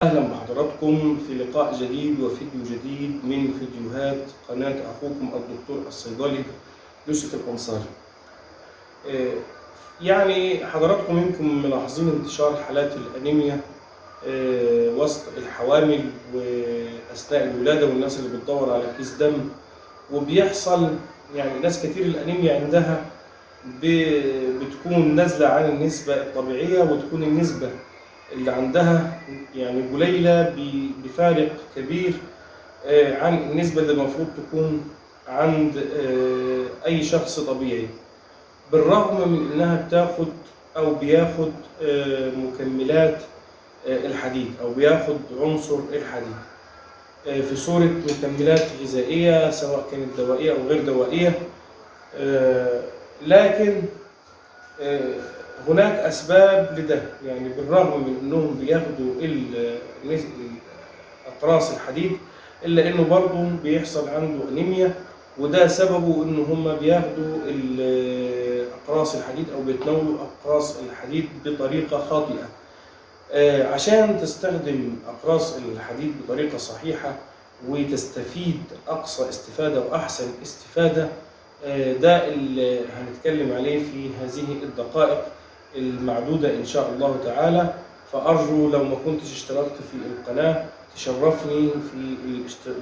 أهلا بحضراتكم في لقاء جديد وفيديو جديد من فيديوهات قناة أخوكم الدكتور الصيدلي يوسف الأنصاري. يعني حضراتكم يمكن ملاحظين انتشار حالات الأنيميا وسط الحوامل وأثناء الولادة والناس اللي بتدور على كيس دم، وبيحصل يعني ناس كتير الأنيميا عندها بتكون نازلة عن النسبة الطبيعية، وتكون النسبة اللي عندها يعني قليلة بفارق كبير عن النسبة اللي المفروض تكون عند أي شخص طبيعي، بالرغم من إنها بتاخد أو بياخد مكملات الحديد أو بياخد عنصر الحديد في صورة مكملات غذائية سواء كانت دوائية أو غير دوائية. لكن هناك أسباب لده، يعني بالرغم من أنهم بياخدوا أقراص الحديد إلا أنه برضه بيحصل عنده أنيميا، وده سببه أنه هم بياخدوا أقراص الحديد أو بيتناولوا أقراص الحديد بطريقة خاطئة. عشان تستخدم أقراص الحديد بطريقة صحيحة وتستفيد أقصى استفادة وأحسن استفادة، ده اللي هنتكلم عليه في هذه الدقائق المعدودة إن شاء الله تعالى. فأرجو لو ما كنتش اشتركت في القناة تشرفني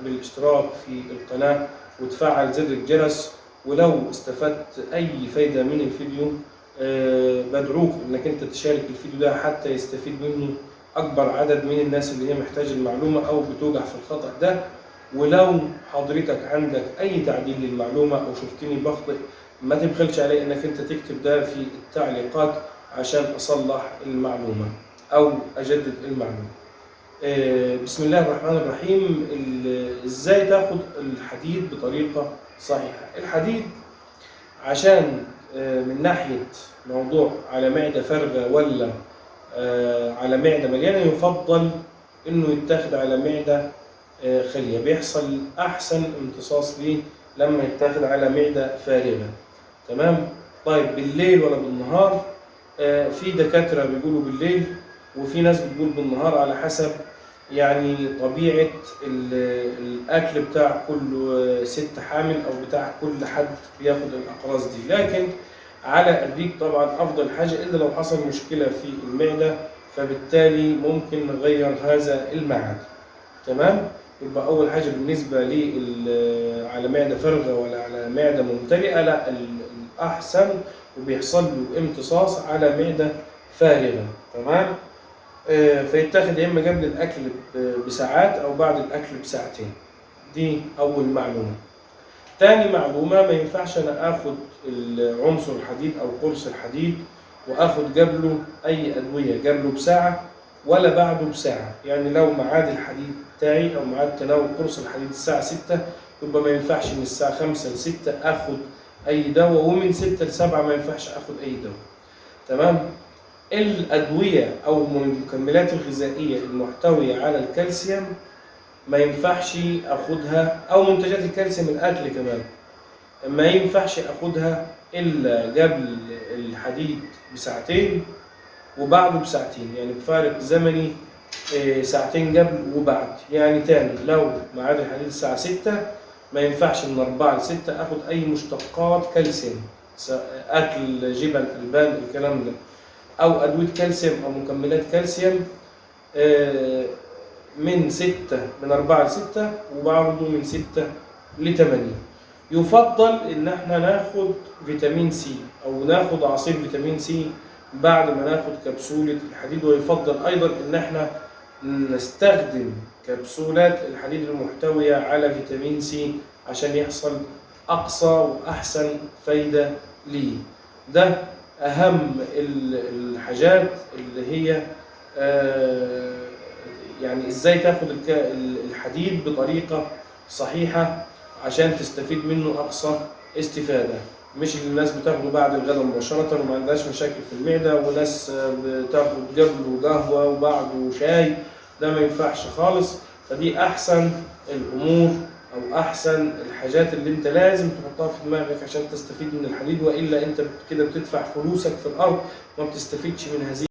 بالاشتراك في القناة وتفعل زر الجرس، ولو استفدت أي فايدة من الفيديو بدعوك إنك أنت تشارك الفيديو ده حتى يستفيد منه أكبر عدد من الناس اللي هي محتاجة المعلومة أو بتوجع في الخطأ ده. ولو حضرتك عندك أي تعديل للمعلومة أو شفتني بخطئ ما تبخلش علي إنك أنت تكتب ده في التعليقات عشان أصلح المعلومة أو أجدد المعلومة. بسم الله الرحمن الرحيم. إزاي تاخد الحديد بطريقة صحيحة؟ الحديد عشان من ناحية موضوع على معدة فارغة ولا على معدة مليانة، يفضل إنه يتاخد على معدة خالية، بيحصل أحسن امتصاص ليه لما يتاخد على معدة فارغة. تمام؟ طيب بالليل ولا بالنهار؟ في دكاترة بيقولوا بالليل وفي ناس بتقول بالنهار، على حسب يعني طبيعة الأكل بتاع كل ست حامل أو بتاع كل حد بياخد الأقراص دي. لكن على الريق طبعا أفضل حاجة، إلا لو حصل مشكلة في المعدة فبالتالي ممكن نغير هذا الميعاد. تمام؟ يبقى أول حاجة بالنسبة لي على معدة فارغة ولا على معدة ممتلئة، لا الأحسن وبيحصل له امتصاص على معدة فارغة. تمام؟ فيتاخد يا إما قبل الأكل بساعات أو بعد الأكل بساعتين. دي أول معلومة. تاني معلومة، ما ينفعش أنا آخد عنصر الحديد أو قرص الحديد وآخد قبله أي أدوية قبله بساعة ولا بعده بساعة. يعني لو ميعاد الحديد بتاعي أو ميعاد تناول قرص الحديد الساعة 6، يبقى ما ينفعش من الساعة 5 ل 6 آخد أي دواء، ومن 6 ل 7 ما ينفعش آخد أي دواء. تمام؟ الأدوية أو المكملات الغذائية المحتوية على الكالسيوم ما ينفعش أخدها، أو منتجات الكالسيوم الأكل كمان ما ينفعش أخدها إلا قبل الحديد بساعتين وبعده بساعتين، يعني بفارق زمني ساعتين قبل وبعد. يعني تاني، لو ميعاد الحديد الساعة 6 ما ينفعش من 4 ل 6 أخد أي مشتقات كالسيوم، أكل، جبن، ألبان، الكلام ده، أو أدوية كالسيوم أو مكملات كالسيوم من 4 ل 6 وبعده من 6 ل 8. يفضل إن احنا ناخد فيتامين سي أو ناخد عصير فيتامين سي بعد ما ناخد كبسولة الحديد، ويفضل أيضا إن احنا نستخدم كبسولات الحديد المحتوية على فيتامين سي عشان يحصل أقصى وأحسن فايدة ليه. ده أهم الحاجات اللي هي يعني إزاي تاخد الحديد بطريقة صحيحة عشان تستفيد منه أقصى استفادة، مش اللي الناس بتاخده بعد الغداء مباشرة وما عندهاش مشاكل في المعدة، وناس بتاخد قبله قهوة وبعده شاي. ده ما ينفعش خالص. فدي أحسن الأمور أو أحسن الحاجات اللي أنت لازم تحطها في دماغك عشان تستفيد من الحديد، وإلا أنت كده بتدفع فلوسك في الأرض وما بتستفيدش من هذه